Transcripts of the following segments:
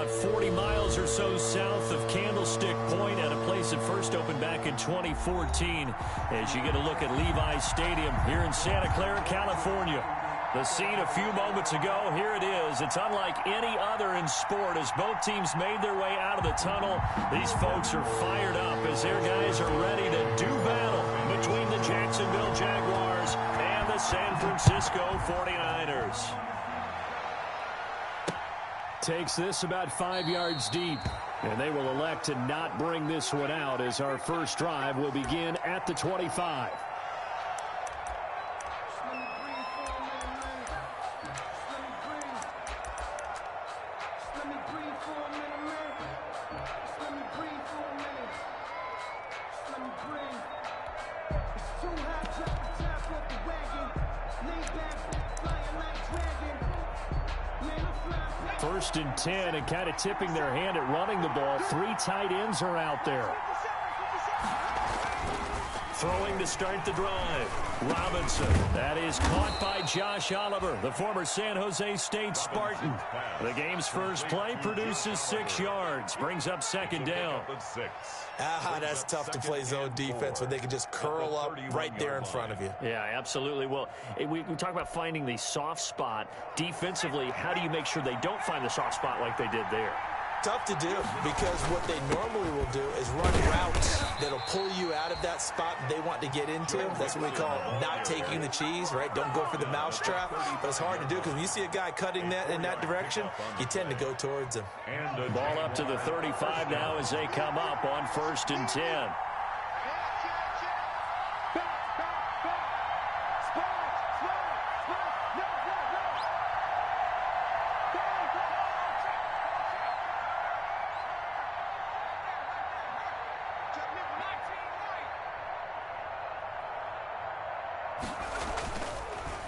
about 40 miles or so south of Candlestick Point at a place that first opened back in 2014 as you get a look at Levi's Stadium here in Santa Clara, California. The scene a few moments ago, here it is. It's unlike any other in sport as both teams made their way out of the tunnel. These folks are fired up as their guys are ready to do battle between the Jacksonville Jaguars and the San Francisco 49ers. Takes this about 5 yards deep, and they will elect to not bring this one out as our first drive will begin at the 25. First and 10, and kind of tipping their hand at running the ball. 3 tight ends are out there. Throwing to start the drive. Robinson. That is caught by Josh Oliver, the former San Jose State Spartan. The game's first play produces 6 yards. Brings up second down. That's tough to play zone defense when they can just curl up right there in front of you. Yeah, absolutely. Well, we talk about finding the soft spot. Defensively, how do you make sure they don't find the soft spot like they did there? Tough to do because what they normally will do is run routes that'll pull you out of that spot they want to get into. That's what we call not taking the cheese, right? Don't go for the mousetrap. But it's hard to do because when you see a guy cutting that in that direction, you tend to go towards him. Ball up to the 35 now as they come up on first and 10.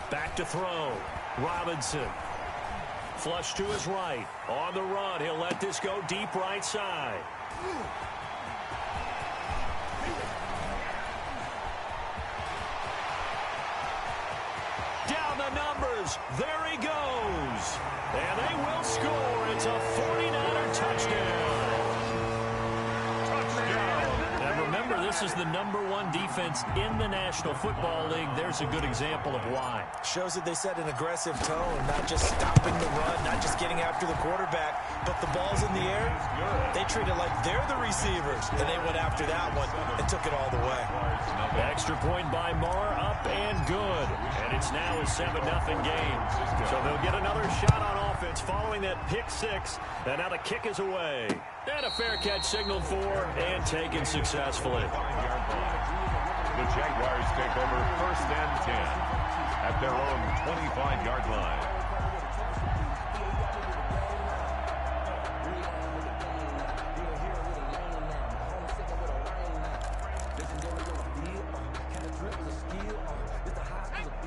Back to throw. Robinson. Flush to his right. On the run. He'll let this go deep right side. Down the numbers. There he goes. And they will score. It's a 49er touchdown. Remember, this is the #1 defense in the National Football League. There's a good example of why. Shows that they set an aggressive tone, not just stopping the run, not just getting after the quarterback, but the ball's in the air. They treat it like they're the receivers, and they went after that one and took it all the way. Extra point by Marr, up and good. And it's now a 7-0 game. So they'll get another shot on offense following that pick 6. And now the kick is away. And a fair catch signaled for and taken successfully. The Jaguars take over first and 10 at their own 25-yard line.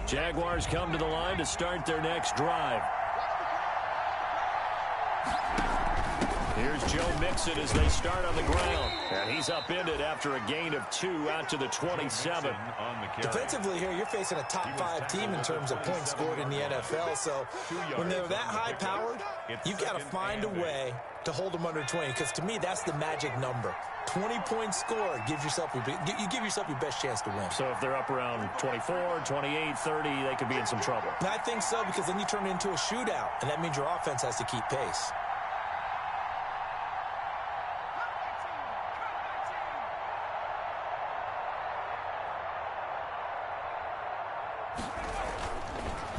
Jaguars come to the line to start their next drive. Here's Joe Mixon as they start on the ground. And he's upended after a gain of 2 out to the 27. Defensively here, you're facing a top 5 team in terms of points scored in the NFL. So when they're that high-powered, you've got to find a way to hold them under 20. Because to me, that's the magic number. 20 points scored, you give yourself your best chance to win. So if they're up around 24, 28, 30, they could be in some trouble. And I think so, because then you turn it into a shootout, and that means your offense has to keep pace.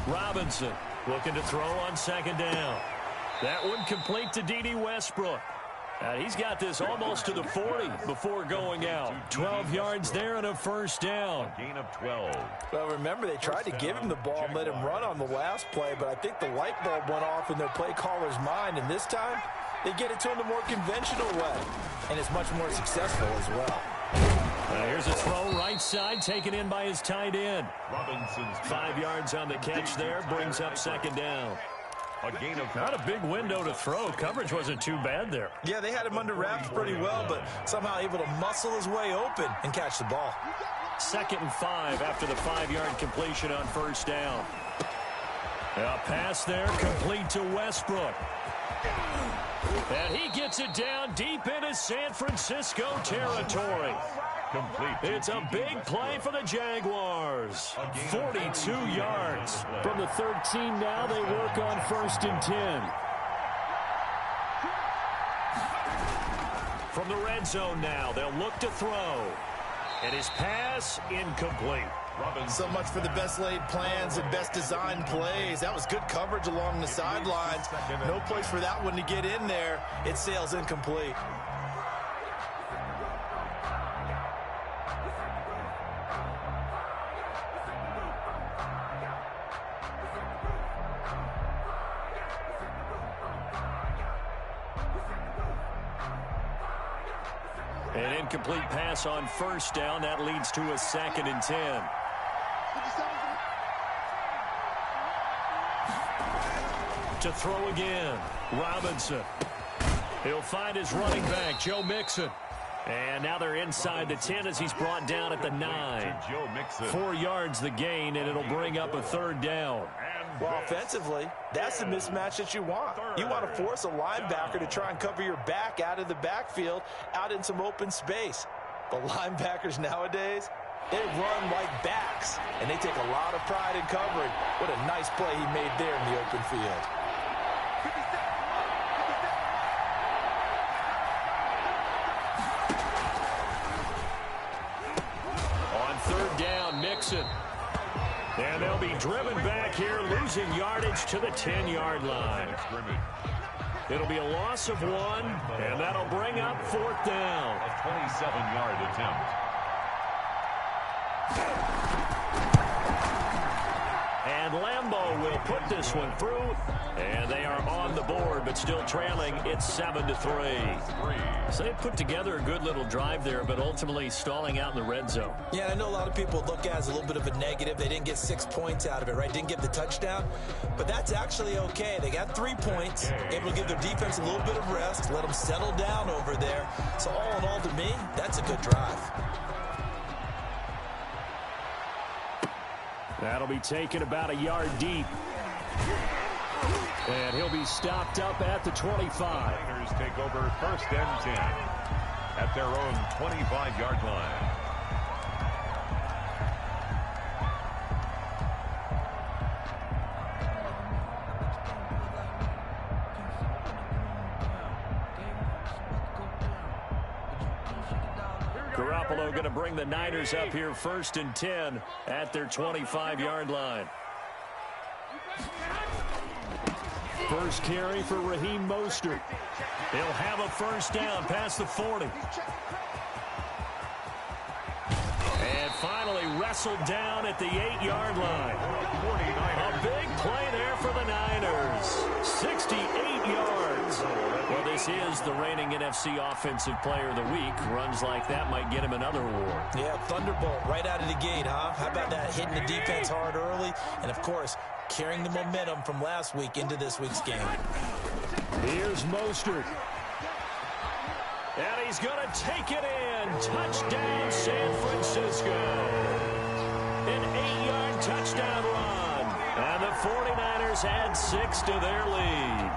Robinson looking to throw on second down. That one complete to D.D. Westbrook. He's got this almost to the 40 before going out. 12 yards there and a first down. Gain of 12. Well, remember, they tried to give him the ball and let him run on the last play, but I think the light bulb went off in their play caller's mind, and this time they get it to him the more conventional way, and it's much more successful as well. Here's a throw right side, taken in by his tight end. Robinson's 5 yards on the catch there, brings up second down. A gain of not a big window to throw. Coverage wasn't too bad there. Yeah, they had him under wraps pretty well, but somehow able to muscle his way open and catch the ball. 2nd and 5 after the 5-yard completion on first down. A pass there complete to Westbrook. And he gets it down deep into San Francisco territory. It's a big play for the Jaguars. 42 yards. From the 13 now, they work on 1st and 10. From the red zone now, they'll look to throw. And his pass incomplete. So much for the best laid plans and best designed plays. That was good coverage along the sidelines. No place for that one to get in there. It sails incomplete. An incomplete pass on 1st down. That leads to a 2nd and 10. To throw again. Robinson. He'll find his running back, Joe Mixon. And now they're inside the 10 as he's brought down at the 9. 4 yards the gain, and it'll bring up a 3rd down. Well, offensively, that's the mismatch that you want. You want to force a linebacker to try and cover your back out of the backfield, out in some open space. The linebackers nowadays, they run like backs, and they take a lot of pride in covering. What a nice play he made there in the open field. On 3rd down, Mixon. And they'll be driven back here, losing yardage to the 10-yard line. It'll be a loss of 1, and that'll bring up 4th down. A 27-yard attempt. And Lambeau will put this one through, and they are on the board, but still trailing. It's 7-3. So they put together a good little drive there, but ultimately stalling out in the red zone. Yeah, I know a lot of people look at it as a little bit of a negative. They didn't get 6 points out of it, right? Didn't get the touchdown. But that's actually okay. They got 3 points, able to give their defense a little bit of rest, let them settle down over there. So all in all, to me, that's a good drive. That'll be taken about a yard deep. And he'll be stopped up at the 25. Niners take over 1st and 10 at their own 25-yard line. Garoppolo going to bring the Niners up here 1st and 10 at their 25-yard line. First carry for Raheem Mostert. He'll have a 1st down past the 40. And finally wrestled down at the 8-yard line. A big play there for the Niners. 68 yards. Well, this is the reigning NFC Offensive Player of the Week. Runs like that might get him another award. Yeah, thunderbolt right out of the gate, huh? How about that, hitting the defense hard early? And, of course, carrying the momentum from last week into this week's game. Here's Mostert. And he's going to take it in. Touchdown, San Francisco. An 8-yard touchdown run. And the 49ers add 6 to their lead.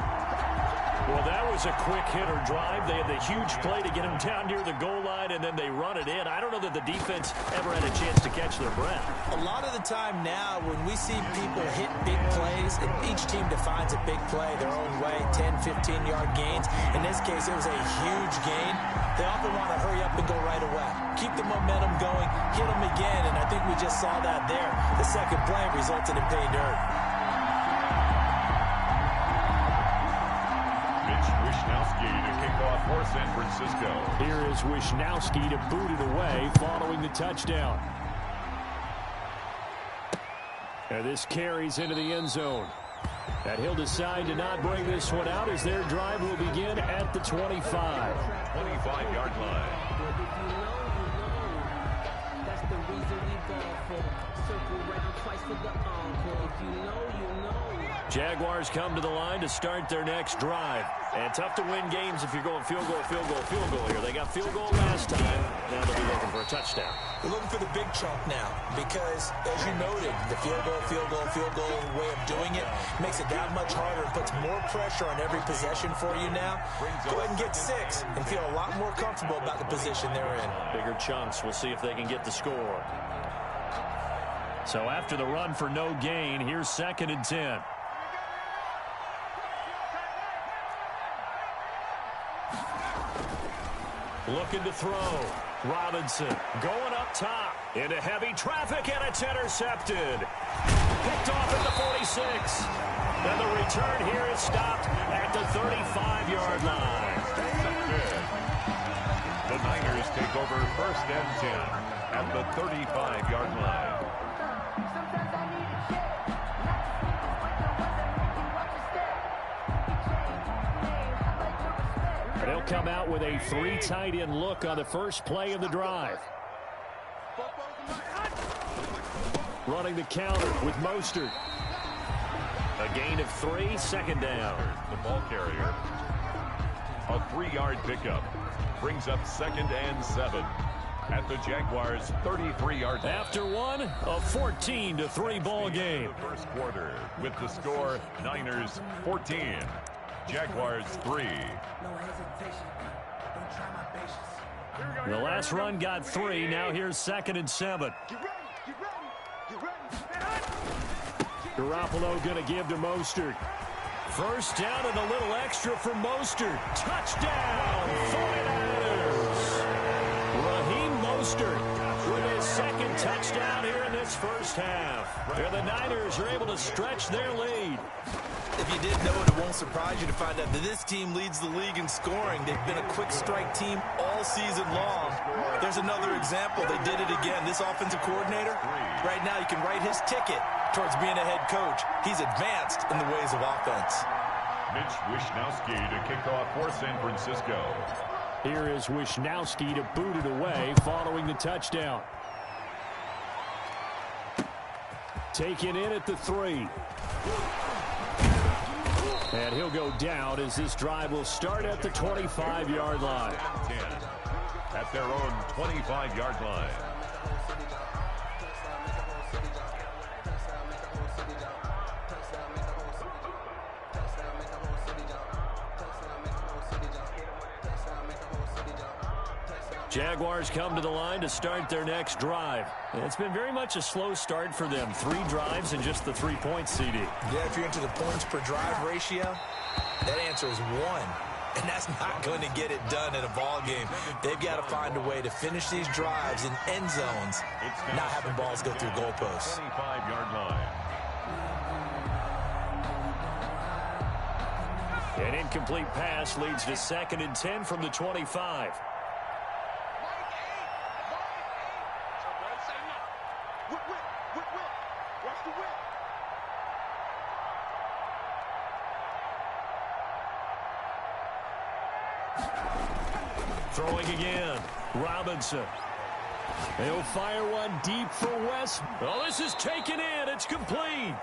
Well, that was a quick hitter drive. They had the huge play to get him down near the goal line, and then they run it in. I don't know that the defense ever had a chance to catch their breath. A lot of the time now, when we see people hit big plays, and each team defines a big play their own way, 10, 15-yard gains. In this case, it was a huge gain. They often want to hurry up and go right away. Keep the momentum going, hit them again, and I think we just saw that there. The second play resulted in pay dirt. Wishnowski to kick off for San Francisco. Here is Wishnowski to boot it away following the touchdown. And this carries into the end zone. And he'll decide to not bring this one out as their drive will begin at the 25. 25-yard line. That's the reason we ball for. Circle right twice for the encore. If you know, you know. Jaguars come to the line to start their next drive. And tough to win games if you're going field goal, field goal, field goal here. They got field goal last time. Now they'll be looking for a touchdown. They're looking for the big chunk now because, as you noted, the field goal, field goal, field goal way of doing it makes it that much harder and puts more pressure on every possession for you now. Go ahead and get 6 and feel a lot more comfortable about the position they're in. Bigger chunks. We'll see if they can get the score. So after the run for no gain, here's 2nd and 10. Looking to throw. Robinson going up top into heavy traffic, and it's intercepted. Picked off at the 46. And the return here is stopped at the 35-yard line. The Niners take over 1st and 10 at the 35-yard line. They'll come out with a 3 tight end look on the first play of the drive. Running the counter with Mostert. A gain of 3, 2nd down. The ball carrier. A 3-yard pickup. Brings up 2nd and 7 at the Jaguars' 33-yard line. After one, a 14-3 ball game. The first quarter with the score Niners 14. Jaguars 3. The last run got 3. Now here's 2nd and 7. Garoppolo going to give to Mostert. First down and a little extra for Mostert. Touchdown, 49ers. Raheem Mostert with his 2nd touchdown here in this first half. Where the Niners are able to stretch their lead. If you didn't know it, it won't surprise you to find out that this team leads the league in scoring. They've been a quick strike team all season long. There's another example. They did it again. This offensive coordinator, right now you can write his ticket towards being a head coach. He's advanced in the ways of offense. Mitch Wishnowsky to kick off for San Francisco. Here is Wishnowsky to boot it away following the touchdown. Taken in at the 3. And he'll go down as this drive will start at the 25-yard line. 10 at their own 25-yard line. Jaguars come to the line to start their next drive. It's been very much a slow start for them. 3 drives and just the 3 points, CD. Yeah, if you're into the points per drive ratio, that answer is 1. And that's not going to get it done in a ball game. They've got to find a way to finish these drives in end zones, not having balls go through goalposts. 25-yard line. An incomplete pass leads to 2nd and 10 from the 25. Throwing again. Robinson. He'll fire one deep for West. Oh, this is taken in. It's complete.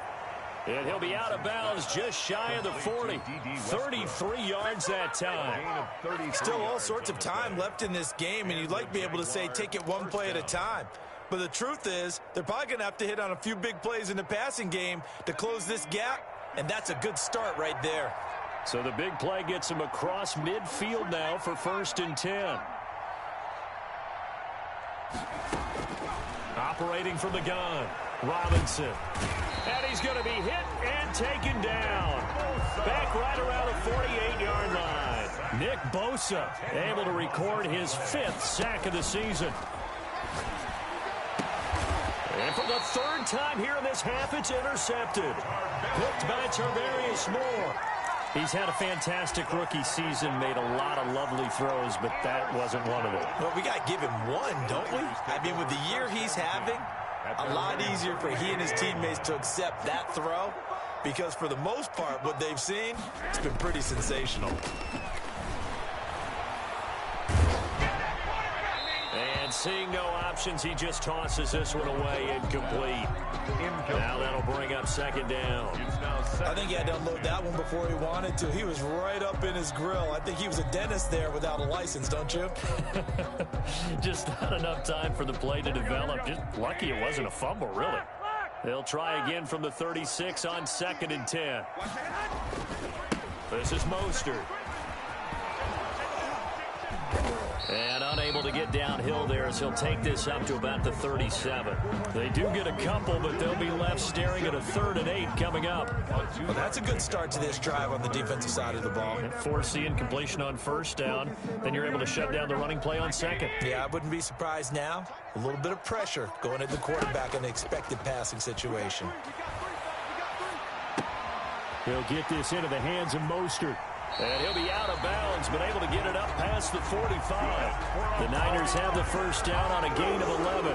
And he'll be out of bounds just shy of the 40. 33 yards that time. Still all sorts of time left in this game, and you'd like to be able to say take it one play at a time. But the truth is, they're probably going to have to hit on a few big plays in the passing game to close this gap, and that's a good start right there. So the big play gets him across midfield now for 1st and 10. Operating from the gun, Robinson. And he's going to be hit and taken down. Back right around the 48-yard line. Nick Bosa able to record his 5th sack of the season. And for the 3rd time here in this half, it's intercepted. Picked by Tarvarius Moore. He's had a fantastic rookie season, made a lot of lovely throws, but that wasn't one of them. Well, we got to give him one, don't we? I mean, with the year he's having, a lot easier for he and his teammates to accept that throw because for the most part, what they've seen, it's been pretty sensational. And seeing no options, he just tosses this one away incomplete. Now that'll bring up second down. I think he had to unload that one before he wanted to. He was right up in his grill. I think he was a dentist there without a license, don't you? Just not enough time for the play to develop. Just lucky it wasn't a fumble, really. They'll try again from the 36 on 2nd and 10. This is Mostert. And unable to get downhill there as he'll take this up to about the 37. They do get a couple, but they'll be left staring at a 3rd and 8 coming up. Well, that's a good start to this drive on the defensive side of the ball. Force the incompletion on 1st down. Then you're able to shut down the running play on 2nd. Yeah, I wouldn't be surprised now. A little bit of pressure going at the quarterback in an expected passing situation. He'll get this into the hands of Mostert. And he'll be out of bounds, but able to get it up past the 45. The Niners have the 1st down on a gain of 11.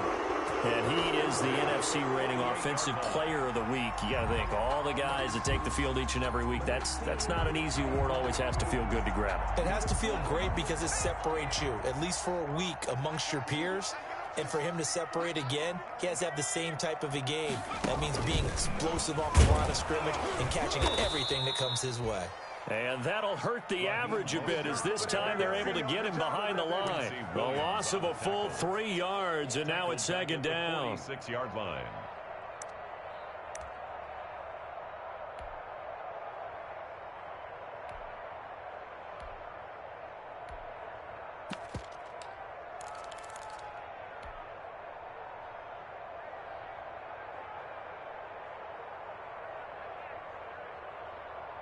And he is the NFC rating offensive player of the week. You got to think, all the guys that take the field each and every week, that's not an easy award. Always has to feel good to grab it. It has to feel great because it separates you, at least for a week, amongst your peers. And for him to separate again, he has to have the same type of a game. That means being explosive off the line of scrimmage and catching everything that comes his way. And that'll hurt the average a bit as this time they're able to get him behind the line. The loss of a full 3 yards, and now it's 2nd down. 46-yard line.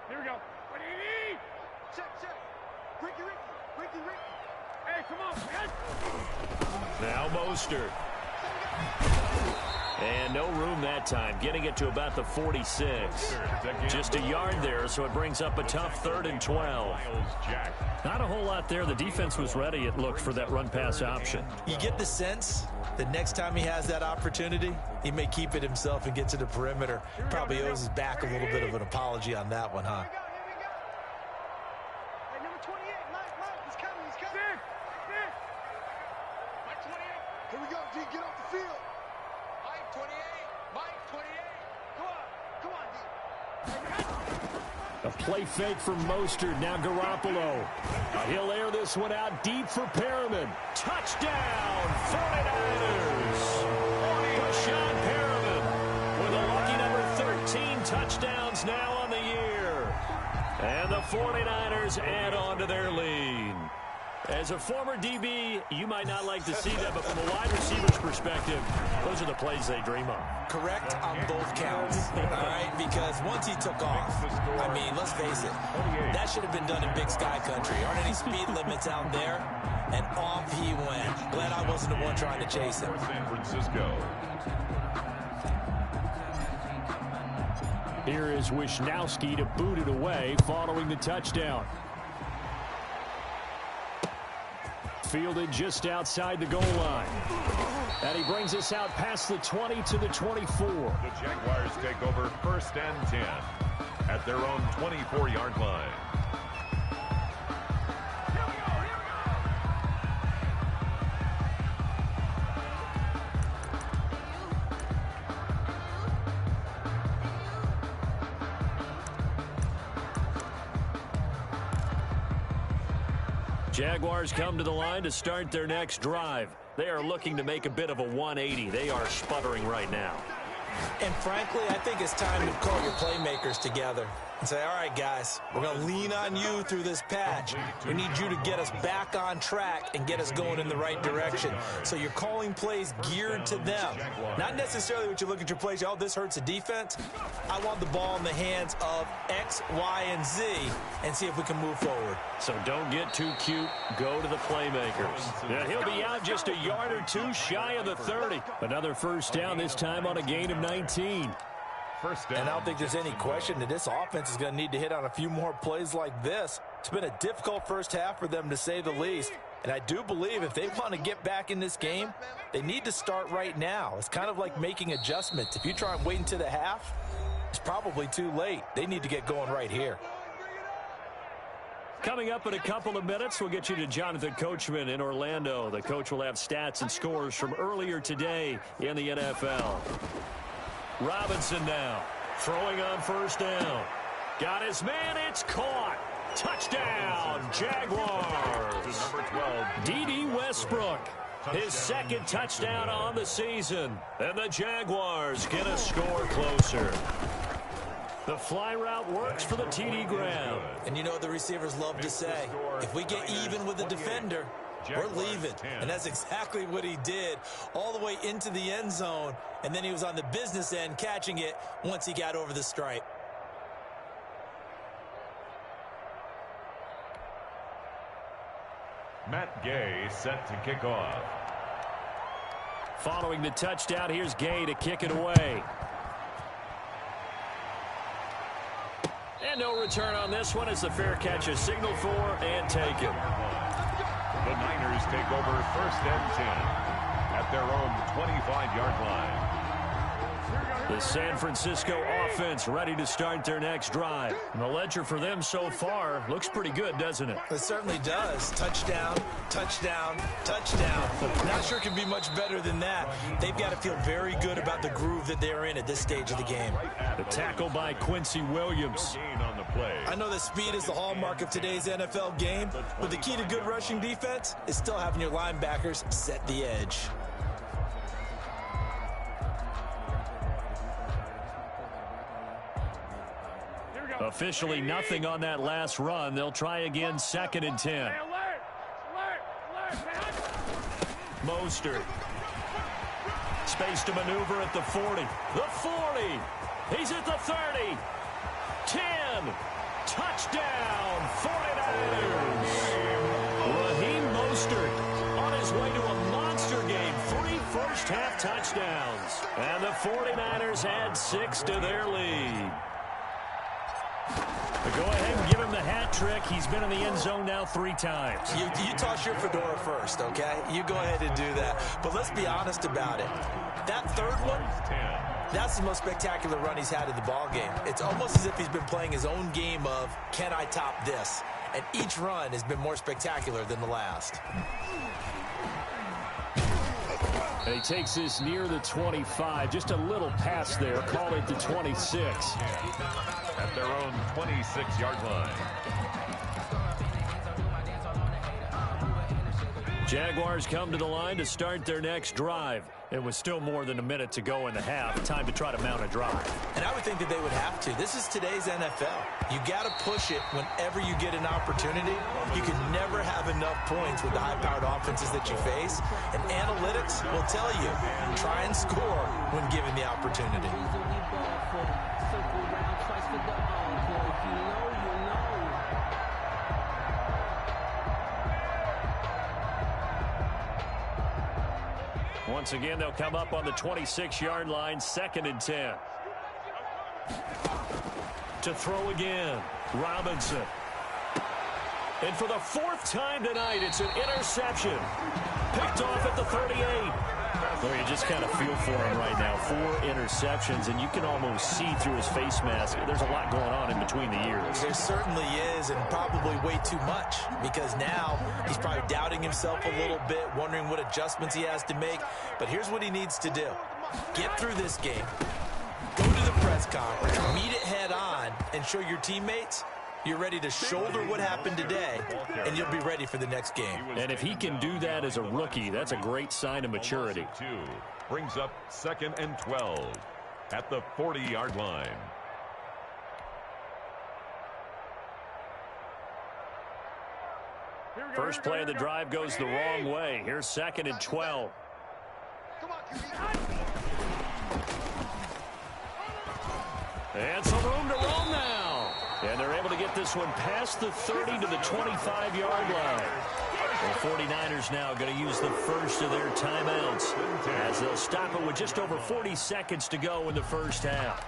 Here we go. What do you need? Check. Ricky. Hey, come on, man. Now Mostert. And no room that time, getting it to about the 46. Just a yard there, so it brings up a tough 3rd and 12. Not a whole lot there. The defense was ready, it looked, for that run-pass option. You get the sense that next time he has that opportunity, he may keep it himself and get to the perimeter. Probably owes his back a little bit of an apology on that one, huh? Hey, number 28, Mike, he's coming. Mike 28. Here we go, D, get off the field. Mike 28. Come on, D. A play fake from Mostert. Now Garoppolo. He'll air this one out deep for Perriman. Touchdown, 49ers. Rashawn Perriman with a lucky number 13 touchdowns now on the year. And the 49ers add on to their lead. As a former DB, you might not like to see that, but from a wide receiver's perspective, those are the plays they dream of. Correct on both counts, all right? Because once he took off, I mean, let's face it, that should have been done in Big Sky Country. Aren't any speed limits out there? And off he went. Glad I wasn't the one trying to chase him. San Francisco. Here is Wisnowski to boot it away following the touchdown. Fielded just outside the goal line. And he brings us out past the 20 to the 24. The Jaguars take over 1st and 10 at their own 24-yard line. Jaguars come to the line to start their next drive. They are looking to make a bit of a 180. They are sputtering right now. And frankly, I think it's time to call your playmakers together and say, all right, guys, we're going to lean on you through this patch. We need you to get us back on track and get us going in the right direction. So you're calling plays geared to them. Not necessarily what you look at your plays, oh, this hurts the defense. I want the ball in the hands of X, Y, and Z and see if we can move forward. So don't get too cute. Go to the playmakers. Yeah, he'll be out just a yard or two shy of the 30. Another 1st down, this time on a gain of 19. First down. And I don't think there's any question that this offense is going to need to hit on a few more plays like this. It's been a difficult first half for them, to say the least. And I do believe if they want to get back in this game, they need to start right now. It's kind of like making adjustments. If you try and wait until the half, it's probably too late. They need to get going right here. Coming up in a couple of minutes, we'll get you to Jonathan Coachman in Orlando. The coach will have stats and scores from earlier today in the NFL. Robinson now, throwing on first down. Got his man, it's caught. Touchdown, Jaguars. Number 12, D.D. Westbrook, his second touchdown on the season. And the Jaguars get a score closer. The fly route works for the TD grab. And you know what the receivers love to say? If we get even with the defender, we're leaving. And that's exactly what he did, all the way into the end zone. And then he was on the business end catching it once he got over the stripe. Matt Gay set to kick off. Following the touchdown, here's Gay to kick it away. And no return on this one as the fair catch is signaled for and taken. The Niners take over first and 10 at their own 25-yard line. The San Francisco offense ready to start their next drive. And the ledger for them so far looks pretty good, doesn't it? It certainly does. Touchdown, touchdown, touchdown. Not sure it can be much better than that. They've got to feel very good about the groove that they're in at this stage of the game. The tackle by Quincy Williams. I know that speed is the hallmark of today's NFL game, but the key to good rushing defense is still having your linebackers set the edge. Officially nothing on that last run. They'll try again, 2nd and 10. Mostert. Space to maneuver at the 40. The 40. He's at the 30. 10. Touchdown, 49ers. Raheem Mostert on his way to a monster game. 3 first-half touchdowns. And the 49ers add 6 to their lead. Go ahead and give him the hat trick. He's been in the end zone now 3 times. You toss your fedora first, okay? You go ahead and do that. But let's be honest about it. That third one, that's the most spectacular run he's had in the ballgame. It's almost as if he's been playing his own game of, can I top this? And each run has been more spectacular than the last. And he takes this near the 25. Just a little pass there. Call it the 26. At their own 26-yard line. Jaguars come to the line to start their next drive. It was still more than a minute to go in the half. Time to try to mount a drive. And I would think that they would have to. This is today's NFL. You got to push it whenever you get an opportunity. You can never have enough points with the high-powered offenses that you face. And analytics will tell you, try and score when given the opportunity. Once again, they'll come up on the 26-yard line, 2nd and 10. To throw again, Robinson. And for the 4th time tonight, it's an interception. Picked off at the 38. Well, you just kind of feel for him right now. 4 interceptions, and you can almost see through his face mask. There's a lot going on in between the ears. There certainly is, and probably way too much, because now he's probably doubting himself a little bit, wondering what adjustments he has to make. But here's what he needs to do. Get through this game, go to the press conference, meet it head on, and show your teammates you're ready to shoulder what happened today, and you'll be ready for the next game. And if he can do that as a rookie, that's a great sign of maturity. Brings up 2nd and 12 at the 40-yard line. First play of the drive goes the wrong way. Here's 2nd and 12. And some room to roam now. And they're able to get this one past the 30 to the 25-yard line. The 49ers now going to use the first of their timeouts as they'll stop it with just over 40 seconds to go in the first half.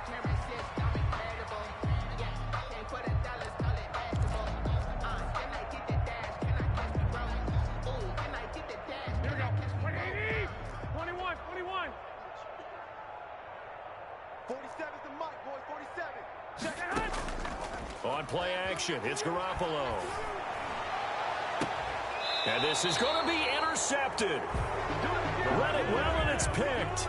Here we go. 21, 21. 47's the mic, boys. 47. Check it out. On play action, it's Garoppolo. And this is going to be intercepted. Read it well, and it's picked.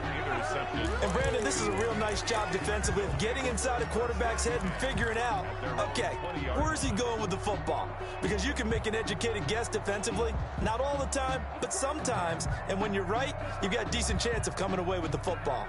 And, Brandon, this is a real nice job defensively of getting inside a quarterback's head and figuring out, okay, where's he going with the football? Because you can make an educated guess defensively, not all the time, but sometimes. And when you're right, you've got a decent chance of coming away with the football.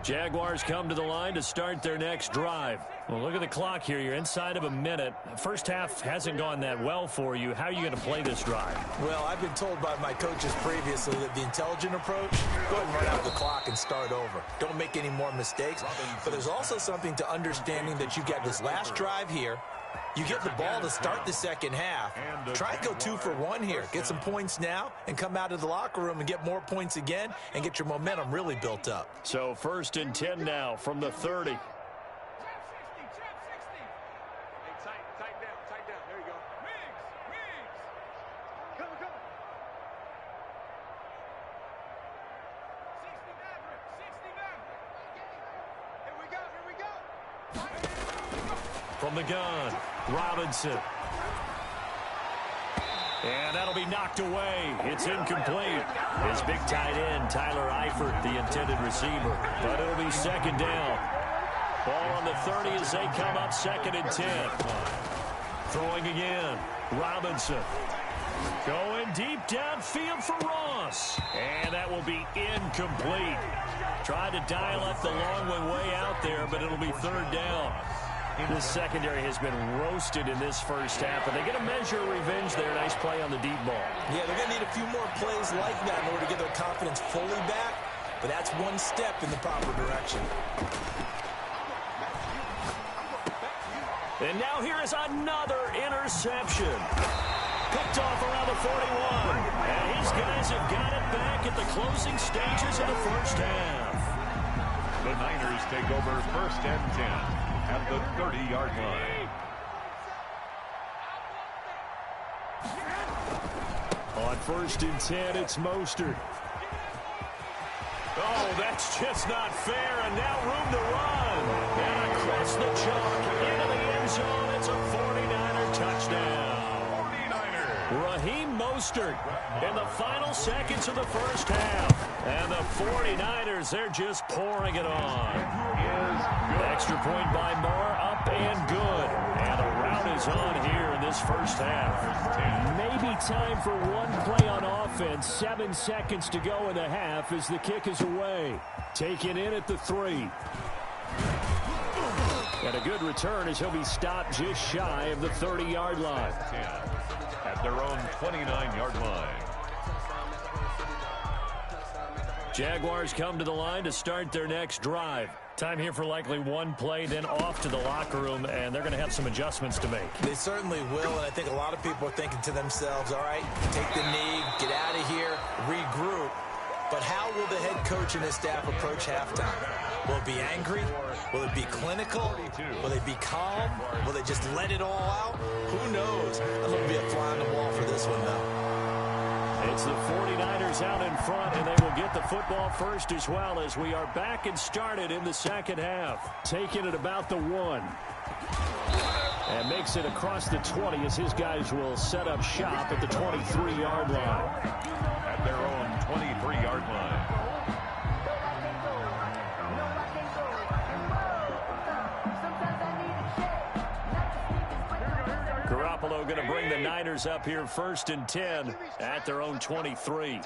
Jaguars come to the line to start their next drive. Well, look at the clock here. You're inside of a minute. First half hasn't gone that well for you. How are you going to play this drive? Well, I've been told by my coaches previously that the intelligent approach, go ahead and run out the clock and start over. Don't make any more mistakes. But there's also something to understanding that you got this last drive here. You get the ball to start the second half. Try and go 2 for 1 here. Get some points now and come out of the locker room and get more points again and get your momentum really built up. So 1st and 10 now from the 30. From the gun, Robinson. And that'll be knocked away. It's incomplete. His big tight end, Tyler Eifert, the intended receiver. But it'll be 2nd down. Ball on the 30 as they come up 2nd and 10. Throwing again, Robinson. Going deep downfield for Ross. And that will be incomplete. Tried to dial up the long one way out there, but it'll be 3rd down. This secondary has been roasted in this first half, but they get a measure of revenge there. Nice play on the deep ball. Yeah, they're going to need a few more plays like that in order to get their confidence fully back, but that's one step in the proper direction. And now here is another interception. Picked off around the 41. And his guys have got it back at the closing stages of the first half. The Niners take over 1st and 10. At the 30-yard line. On 1st and 10, it's Mostert. Oh, that's just not fair, and now room to run. And across the chalk, into the end zone, it's a 49er touchdown. 49er. Raheem Mostert in the final seconds of the first half. And the 49ers, they're just pouring it on. Extra point by Moore, up and good. And a rout is on here in this first half. Maybe time for one play on offense. 7 seconds to go in the half as the kick is away. Taken in at the 3. And a good return as he'll be stopped just shy of the 30-yard line. At their own 29-yard line. Jaguars come to the line to start their next drive. Time here for likely one play, then off to the locker room, and they're going to have some adjustments to make. They certainly will, and I think a lot of people are thinking to themselves, all right, take the knee, get out of here, regroup. But how will the head coach and his staff approach halftime? Will it be angry? Will it be clinical? Will they be calm? Will they just let it all out? Who knows? I'm going to be a fly on the wall for this one, though. It's the 49ers out in front, and they will get the football first as well as we are back and started in the second half. Taking it about the 1. And makes it across the 20 as his guys will set up shop at the 23-yard line. At their own 23-yard line. Garoppolo going to bring the Niners up here 1st and 10 at their own 23.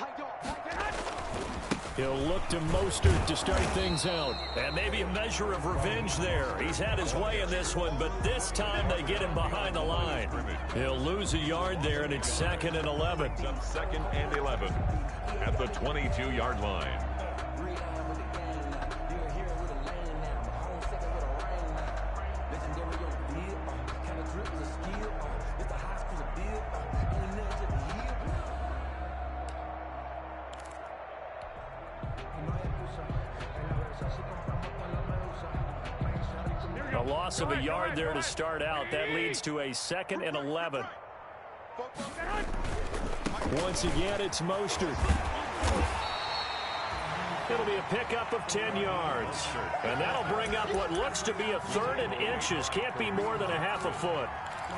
He'll look to Mostert to start things out. And maybe a measure of revenge there. He's had his way in this one, but this time they get him behind the line. He'll lose a yard there, and it's 2nd and 11. 2nd and 11 at the 22-yard line. A loss of a yard there to start out. That leads to a 2nd and 11. Once again, it's Mostert. It'll be a pickup of 10 yards. And that'll bring up what looks to be a 3rd and inches. Can't be more than a half a foot.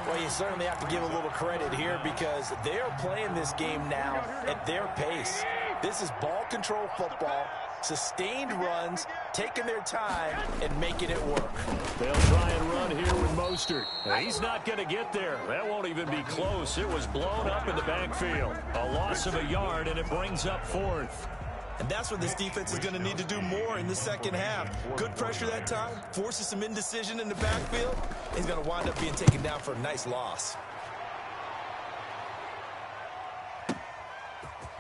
Well, you certainly have to give a little credit here because they're playing this game now at their pace. This is ball control football, sustained runs, taking their time, and making it work. They'll try and run here with Mostert. He's not going to get there. That won't even be close. It was blown up in the backfield. A loss of a yard, and it brings up 4th. And that's what this defense is going to need to do more in the second half. Good pressure that time, forces some indecision in the backfield. He's going to wind up being taken down for a nice loss.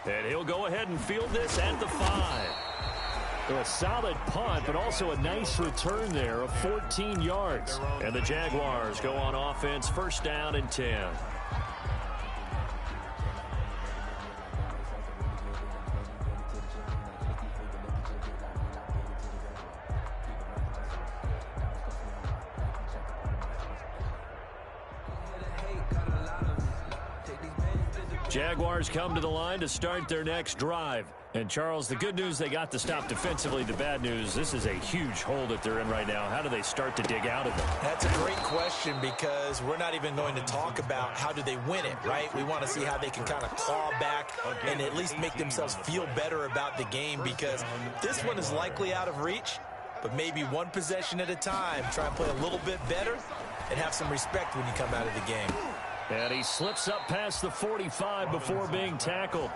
And he'll go ahead and field this at the 5. A solid punt, but also a nice return there of 14 yards. And the Jaguars go on offense, 1st down and 10. Jaguars come to the line to start their next drive. And, Charles, the good news, they got to stop defensively. The bad news, this is a huge hole that they're in right now. How do they start to dig out of it? That's a great question because we're not even going to talk about how do they win it, right? We want to see how they can kind of claw back and at least make themselves feel better about the game because this one is likely out of reach, but maybe one possession at a time. Try and play a little bit better and have some respect when you come out of the game. And he slips up past the 45 before being tackled.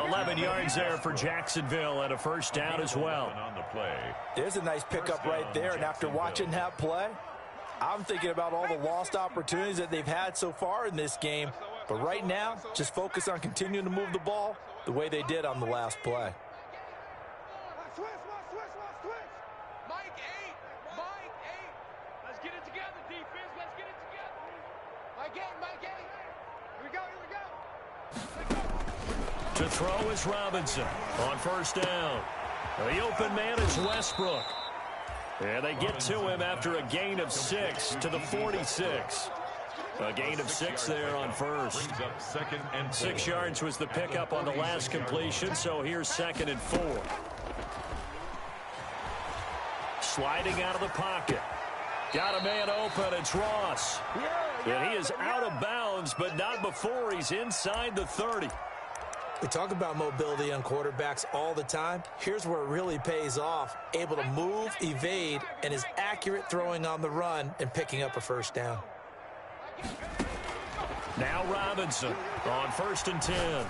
11 yards there for Jacksonville and a 1st down as well. There's a nice pickup right there, and after watching that play, I'm thinking about all the lost opportunities that they've had so far in this game. But right now, just focus on continuing to move the ball the way they did on the last play. Switch. Mike 8. Let's get it together, defense. Let's get it together. Mike 8. Here we go. To throw is Robinson on 1st down. The open man is Westbrook. And they get to him after a gain of 6 to the 46. A gain of 6 there on 1st. 6 yards was the pickup on the last completion, so here's 2nd and 4. Sliding out of the pocket. Got a man open. It's Ross. And he is out of bounds, but not before he's inside the 30. We talk about mobility on quarterbacks all the time. Here's where it really pays off. Able to move, evade, and is accurate throwing on the run and picking up a 1st down. Now Robinson on 1st and 10.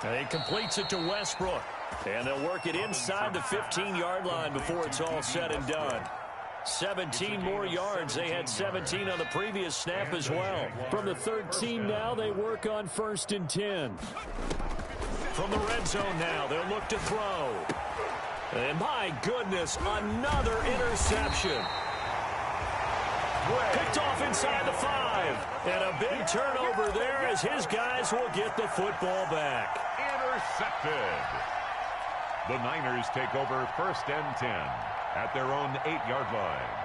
And he completes it to Westbrook. And they'll work it inside the 15-yard line before it's all said and done. 17 more yards. They had 17 on the previous snap as well. From the 13 now, they work on 1st and 10. From the red zone now, they'll look to throw. And my goodness, another interception. Picked off inside the 5. And a big turnover there as his guys will get the football back. Intercepted. The Niners take over 1st and 10 at their own 8-yard line.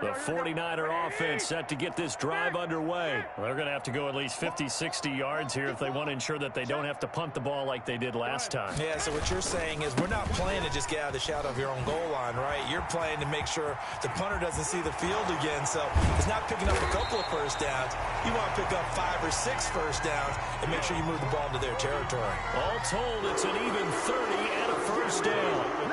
The 49er offense set to get this drive underway. Well, they're going to have to go at least 50, 60 yards here if they want to ensure that they don't have to punt the ball like they did last time. Yeah, so what you're saying is we're not playing to just get out of the shadow of your own goal line, right? You're playing to make sure the punter doesn't see the field again. So it's not picking up a couple of 1st downs. You want to pick up 5 or 6 1st downs and make sure you move the ball into their territory. All told, it's an even 30 and a 1st down.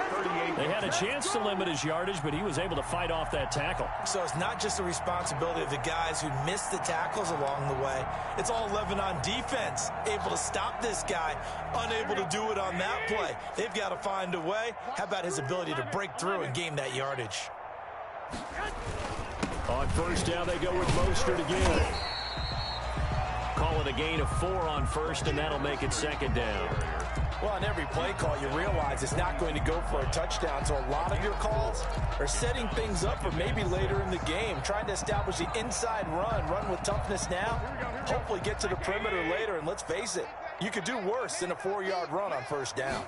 They had a chance to limit his yardage, but he was able to fight off that tackle. So it's not just the responsibility of the guys who missed the tackles along the way. It's all 11 on defense, able to stop this guy, unable to do it on that play. They've got to find a way. How about his ability to break through and gain that yardage? On 1st down, they go with Mostert again. Call it a gain of 4 on 1st, and that'll make it 2nd down. Well, on every play call, you realize it's not going to go for a touchdown. So a lot of your calls are setting things up for maybe later in the game, trying to establish the inside run with toughness now, hopefully get to the perimeter later. And let's face it, you could do worse than a 4-yard run on 1st down.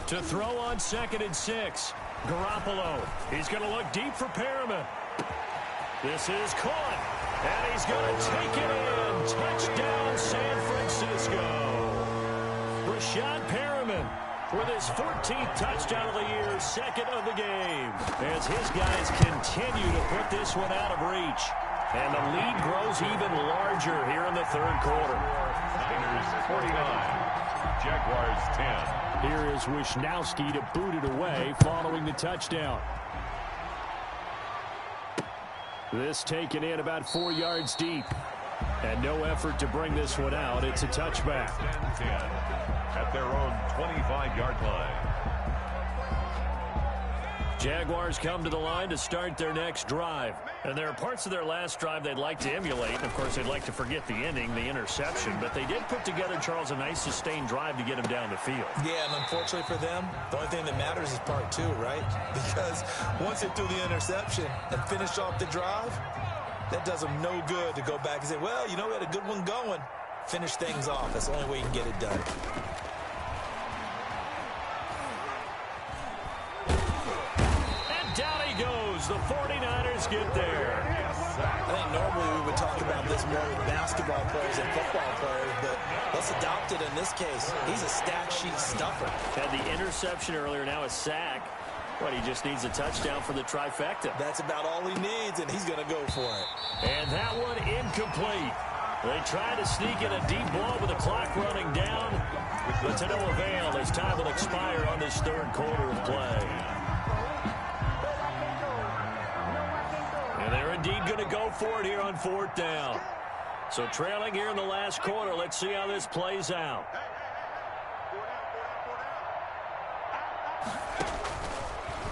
To throw on 2nd and 6, Garoppolo. He's going to look deep for Perriman. This is caught, and he's going to take it in. Touchdown, San Francisco. Rashad Perriman with his 14th touchdown of the year, second of the game, as his guys continue to put this one out of reach. And the lead grows even larger here in the third quarter. Niners 49, Jaguars 10. Here is Wishnowski to boot it away following the touchdown. This taken in about 4 yards deep. And no effort to bring this one out. It's a touchback. 10 at their own 25-yard line. Jaguars come to the line to start their next drive. And there are parts of their last drive they'd like to emulate. And, of course, they'd like to forget the ending, the interception. But they did put together, Charles, a nice sustained drive to get them down the field. Yeah, and unfortunately for them, the only thing that matters is part two, right? Because once they threw the interception and finished off the drive, that does them no good to go back and say, well, you know, we had a good one going. Finish things off. That's the only way you can get it done. Down he goes. The 49ers get there. I think normally we would talk about this more with basketball players and football players, but let's adopt it in this case. He's a stat sheet stuffer. Had the interception earlier, now a sack. But he just needs a touchdown for the trifecta. That's about all he needs, and he's going to go for it. And that one incomplete. They try to sneak in a deep ball with the clock running down, but to no avail as time will expire on this third quarter of play. And they're indeed going to go for it here on fourth down. So trailing here in the last quarter, let's see how this plays out.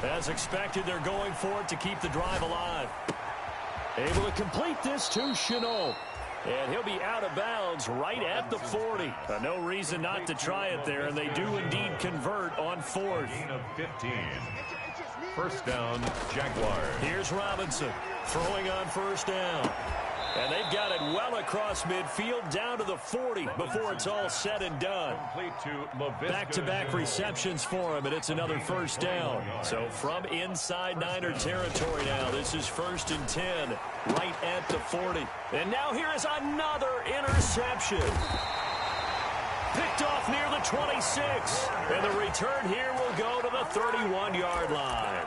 As expected, they're going for it to keep the drive alive. Able to complete this to Chenault. And he'll be out of bounds right at the 40. No reason not to try it there, and they do indeed convert on fourth. Gain of 15. First down, Jaguars. Here's Robinson throwing on first down. And they've got it well across midfield down to the 40 before it's all said and done. Back-to-back receptions for him, and it's another first down. So from inside Niner territory now, this is 1st and 10 right at the 40. And now here is another interception. Picked off near the 26. And the return here will go to the 31-yard line.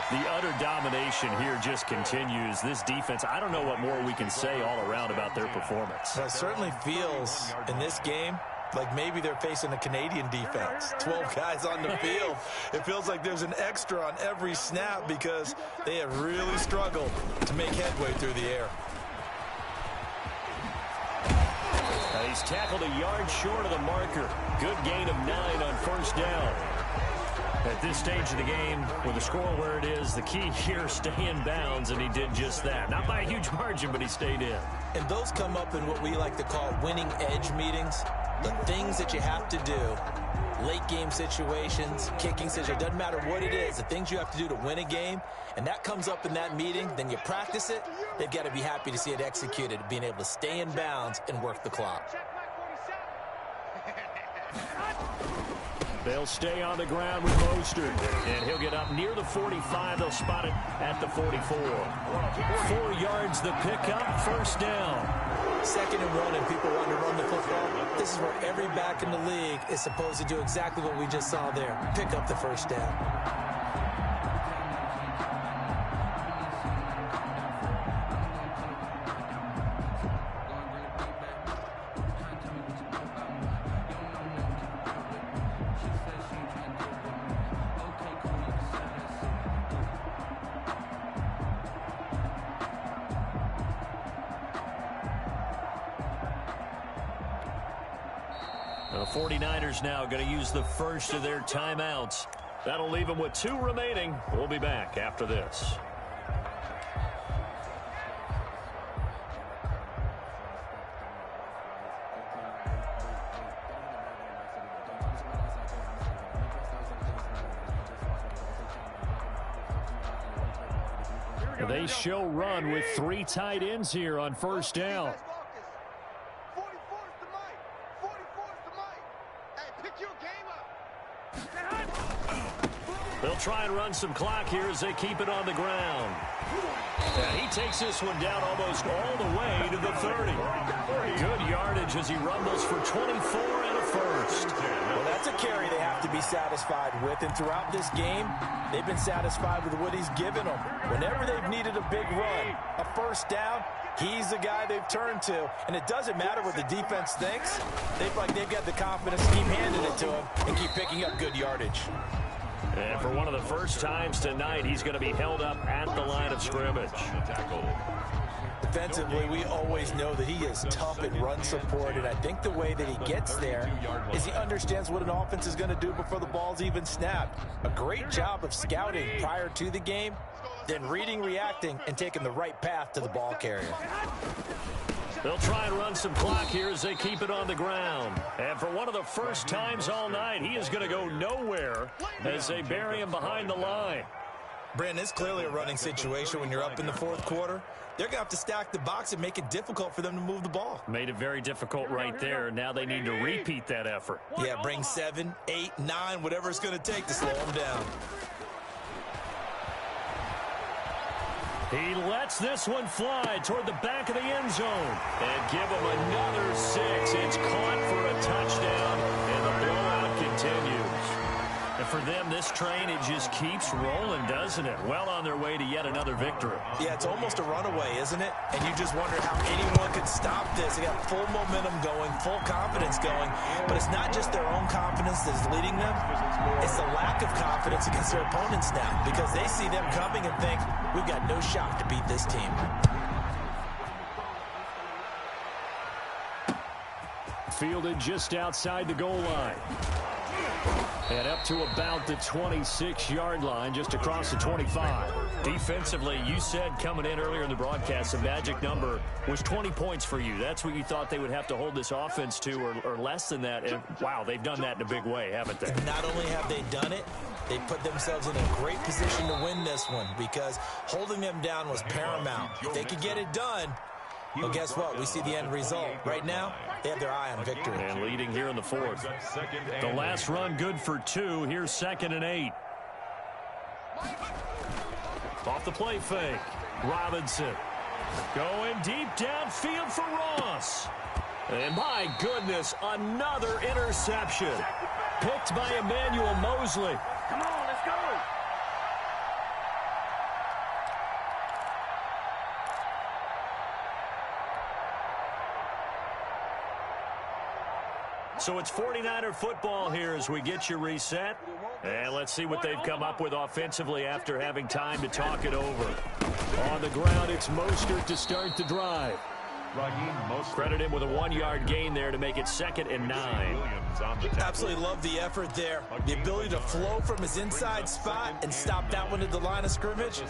The utter domination here just continues. This defense, I don't know what more we can say all around about their performance. Well, it certainly feels in this game like maybe they're facing a Canadian defense. 12 guys on the field. It feels like there's an extra on every snap because they have really struggled to make headway through the air. He's tackled a yard short of the marker. Good gain of 9 on first down. At this stage of the game, with the score where it is, the key here, stay in bounds, and he did just that. Not by a huge margin, but he stayed in. And those come up in what we like to call winning edge meetings. The things that you have to do, late game situations, kicking situations, doesn't matter what it is, the things you have to do to win a game, and that comes up in that meeting, then you practice it, they've got to be happy to see it executed, being able to stay in bounds and work the clock. They'll stay on the ground with Mostert, and he'll get up near the 45. They'll spot it at the 44. 4 yards the pickup, first down. 2nd and 1, and people want to run the football. This is where every back in the league is supposed to do exactly what we just saw there. Pick up the first down. The 49ers now going to use the first of their timeouts. That'll leave them with 2 remaining. We'll be back after this. They show run with 3 tight ends here on first down. They'll try and run some clock here as they keep it on the ground. And he takes this one down almost all the way to the 30. Good yardage as he rumbles for 24 and a first. Well, that's a carry they have to be satisfied with, and throughout this game, they've been satisfied with what he's given them. Whenever they've needed a big run, a first down, he's the guy they've turned to. And it doesn't matter what the defense thinks. They feel like they've got the confidence to keep handing it to him and keep picking up good yardage. And for one of the first times tonight, he's going to be held up at the line of scrimmage. Defensively, we always know that he is tough in run support, and I think the way that he gets there is he understands what an offense is going to do before the ball's even snapped. A great job of scouting prior to the game, then reading, reacting, and taking the right path to the ball carrier. They'll try and run some clock here as they keep it on the ground. And for one of the first times all night, he is going to go nowhere as they bury him behind the line. Brandon, it's clearly a running situation when you're up in the fourth quarter. They're going to have to stack the box and make it difficult for them to move the ball. Made it very difficult right there. Now they need to repeat that effort. Yeah, bring 7, 8, 9, whatever it's going to take to slow them down. He lets this one fly toward the back of the end zone. And give him another 6. It's caught for a touchdown, and the blowout continues. And for them, this train, it just keeps rolling, doesn't it? Well on their way to yet another victory. Yeah, it's almost a runaway, isn't it? And you just wonder how anyone could stop this. They got full momentum going, full confidence going. But it's not just their own confidence that's leading them. It's the lack of confidence against their opponents now, because they see them coming and think, we've got no shot to beat this team. Fielded just outside the goal line. And up to about the 26-yard line, just across the 25. Defensively, you said coming in earlier in the broadcast, the magic number was 20 points for you. That's what you thought they would have to hold this offense to, or less than that. And, wow, they've done that in a big way, haven't they? Not only have they done it, they put themselves in a great position to win this one, because holding them down was paramount. If they could get it done, well, guess what? We see the end result. Right now, they have their eye on victory. And leading here in the fourth. The last run good for 2. Here's 2nd and 8. Off the play fake. Robinson going deep downfield for Ross. And my goodness, another interception. Picked by Emmanuel Mosley. Come on, let's go. So it's 49er football here as we get you reset. And let's see what they've come up with offensively after having time to talk it over. On the ground, it's Mostert to start the drive. Credit him with a 1-yard gain there to make it 2nd and 9. Absolutely love the effort there. The ability to flow from his inside spot and stop that one at the line of scrimmage.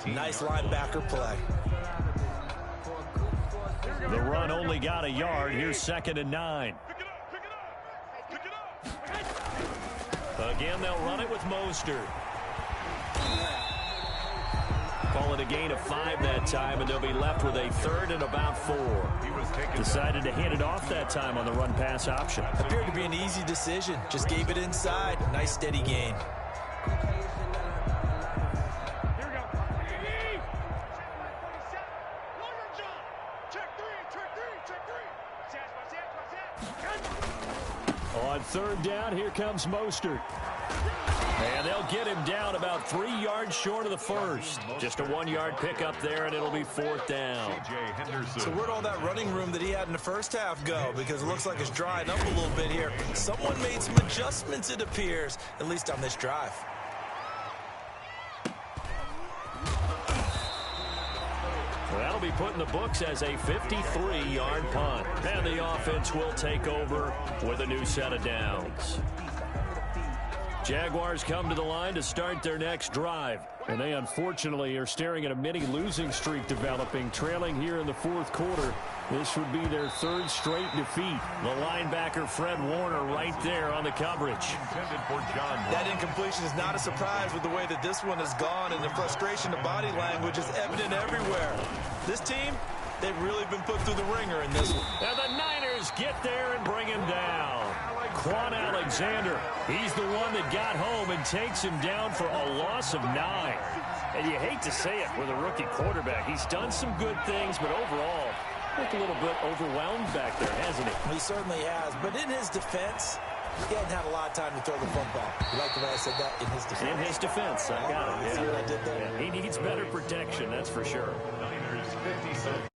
Nice linebacker play. The run only got a yard. Here's 2nd and 9. Again, they'll run it with Mostert. Call it a gain of 5 that time, and they'll be left with a 3rd and about 4. Decided to hand it off that time on the run-pass option. Appeared to be an easy decision. Just gave it inside. Nice, steady gain. On 3rd down, here comes Mostert. And they'll get him down about 3 yards short of the first. Just a 1-yard pickup there, and it'll be 4th down. So where'd all that running room that he had in the first half go? Because it looks like it's drying up a little bit here. Someone made some adjustments, it appears, at least on this drive. That'll be put in the books as a 53-yard punt. And the offense will take over with a new set of downs. Jaguars come to the line to start their next drive. And they unfortunately are staring at a mini losing streak developing, trailing here in the fourth quarter. This would be their 3rd straight defeat. The linebacker Fred Warner right there on the coverage. That incompletion is not a surprise with the way that this one has gone, and the frustration of body language is evident everywhere. This team, they've really been put through the ringer in this one. And the Niners get there and bring him down. Quan Alexander, he's the one that got home and takes him down for a loss of 9. And you hate to say it with a rookie quarterback. He's done some good things, but overall, Looked a little bit overwhelmed back there, hasn't he? He certainly has. But in his defense, he hadn't had a lot of time to throw the football. You like the way I said that? In his defense. In his defense. I got it. See what I did there? Yeah, he needs better protection, that's for sure. Niners 57.